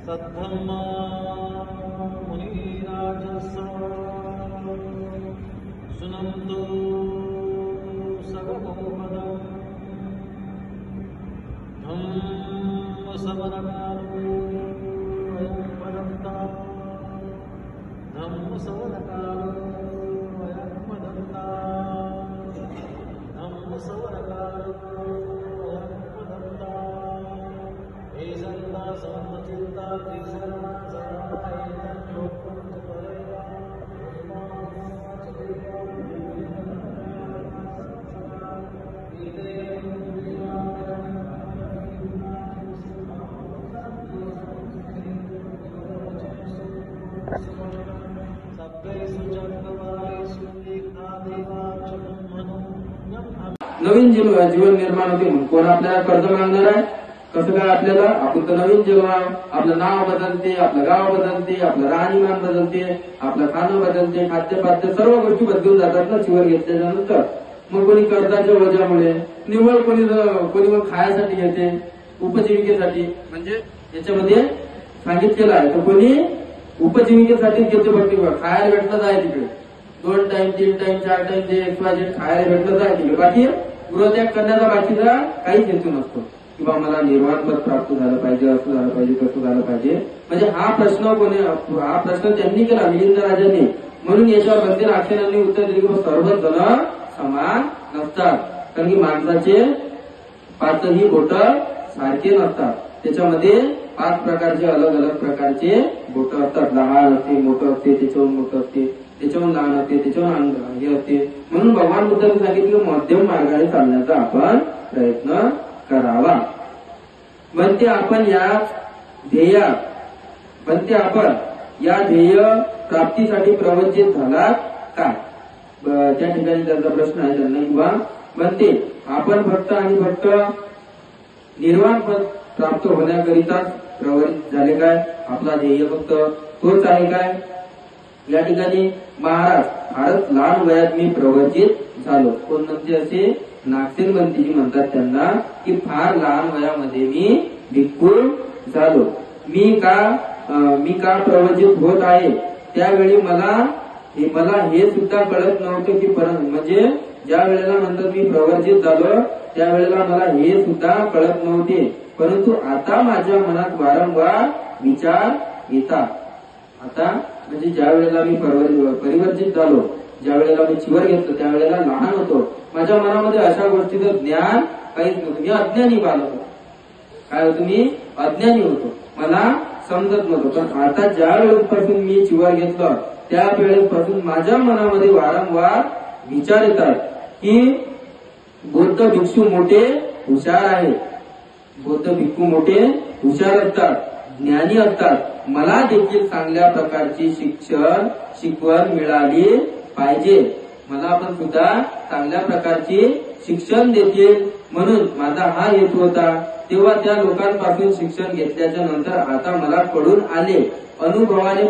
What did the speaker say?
तद्धम्मा मुनिराजस सुनन्तु सगमोपदम् धम्मसवनकालो वयं वदन्ता धम्मसवनकालो वयं वदन्ता धम्मसवनकालो वयं वदन्ता हे सन्ता समचिन्ता त्रिशरणा शरणायतं लोकं परेवा नवीन जीवन निर्माण होते. कोण आपल्याला कर्ज मागणार आहे? कसं काय आपल्याला? आपण तर नवीन जीवन, आपलं नाव बदलते, आपलं गाव बदलते, आपलं राहणीमान बदलते, आपलं खाणं बदलते, खाद्यपाद्य सर्व गोष्टी बदलून जातात ना जीवन घेतल्यानंतर. मग कोणी कर्जाच्या ओझ्यामुळे, निव्वळ कोणी मग खायासाठी घेते, उपजीविकेसाठी, म्हणजे याच्यामध्ये सांगितलेलं आहे. तर कोणी उपजीविकेसाठी घेते, फक्त खायला भेटलं आहे तिकडे 2 टाइम 3 टाइम 4 टाइम जे XYZ खायला भेटलं आहे तिकडे. बाकी गृहत्याग करण्याचा बाकीचा काहीच हेतू नसतो की बा मला निर्वाण पद प्राप्त झालं पाहिजे, असं झालं पाहिजे, कसं झालं पाहिजे. म्हणजे हा प्रश्न त्यांनी केला, मिलिंद राजांनी. म्हणून याच्यावर बंधन आख्यानांनी उत्तर दिले की सर्वच जण समान नसतात. कारण की माणसाचे 5ही बोट सारखे नसतात. त्याच्यामध्ये 5 प्रकारचे अलग अलग प्रकारचे बोट असतात. लहान असते, मोठं असते, त्याच्याहून मोठं असते, त्याच्याहून लहान असते, त्याच्याहून हे असते. म्हणून भगवान बुद्धांनी सांगितलं की मध्यम मार्गाने चालण्याचा आपण प्रयत्न करावा. म्हणते आपण या ध्येय प्राप्तीसाठी प्रवंचित झालात का? त्या ठिकाणी त्यांचा प्रश्न आहे त्यांना किंवा म्हणते आपण फक्त निर्वाण पद प्राप्त होण्याकरिताच प्रवृत्त झाले काय? आपला ध्येय फक्त तोच आहे काय? या ठिकाणी महाराज फारच लहान वयात मी प्रवचित झालो. कोण म्हणते असे? नागसेन ग्रंथीजी म्हणतात त्यांना की फार लहान वयामध्ये मी भिक्खू झालो. मी का प्रवचित होत आहे त्यावेळी मला हे सुद्धा कळत नव्हतं की म्हणजे ज्या वेळेला म्हणतात मी प्रवचित झालो त्यावेळेला मला हे सुद्धा कळत नव्हते. परंतु आता माझ्या मनात वारंवार विचार येतात. आता म्हणजे ज्या वेळेला मी परिवर्तित झालो, ज्या वेळेला मी चिवर घेतलं त्यावेळेला लहान होतो, माझ्या मनामध्ये अशा गोष्टीचं ज्ञान काहीच नव्हतं. मी अज्ञानी बालक होतो. काय होतो? मी अज्ञानी होतो, मला समजत नव्हतं. पण आता ज्या वेळेपासून मी चिवर घेतलं त्या वेळेपासून माझ्या मनामध्ये वारंवार विचार येतात की बौद्ध भिक्षू मोठे हुशार आहे, बौद्ध भिक्खू मोठे हुशार असतात, ज्ञानी असतात. मला देखील चांगल्या प्रकारची शिकवण मिळाली पाहिजे. मला पण सुद्धा चांगल्या प्रकारची शिक्षण देतील म्हणून माझा हा हेतू होता. तेव्हा त्या लोकांपासून शिक्षण घेतल्याच्या नंतर आता मला कळून आले, अनुभवाने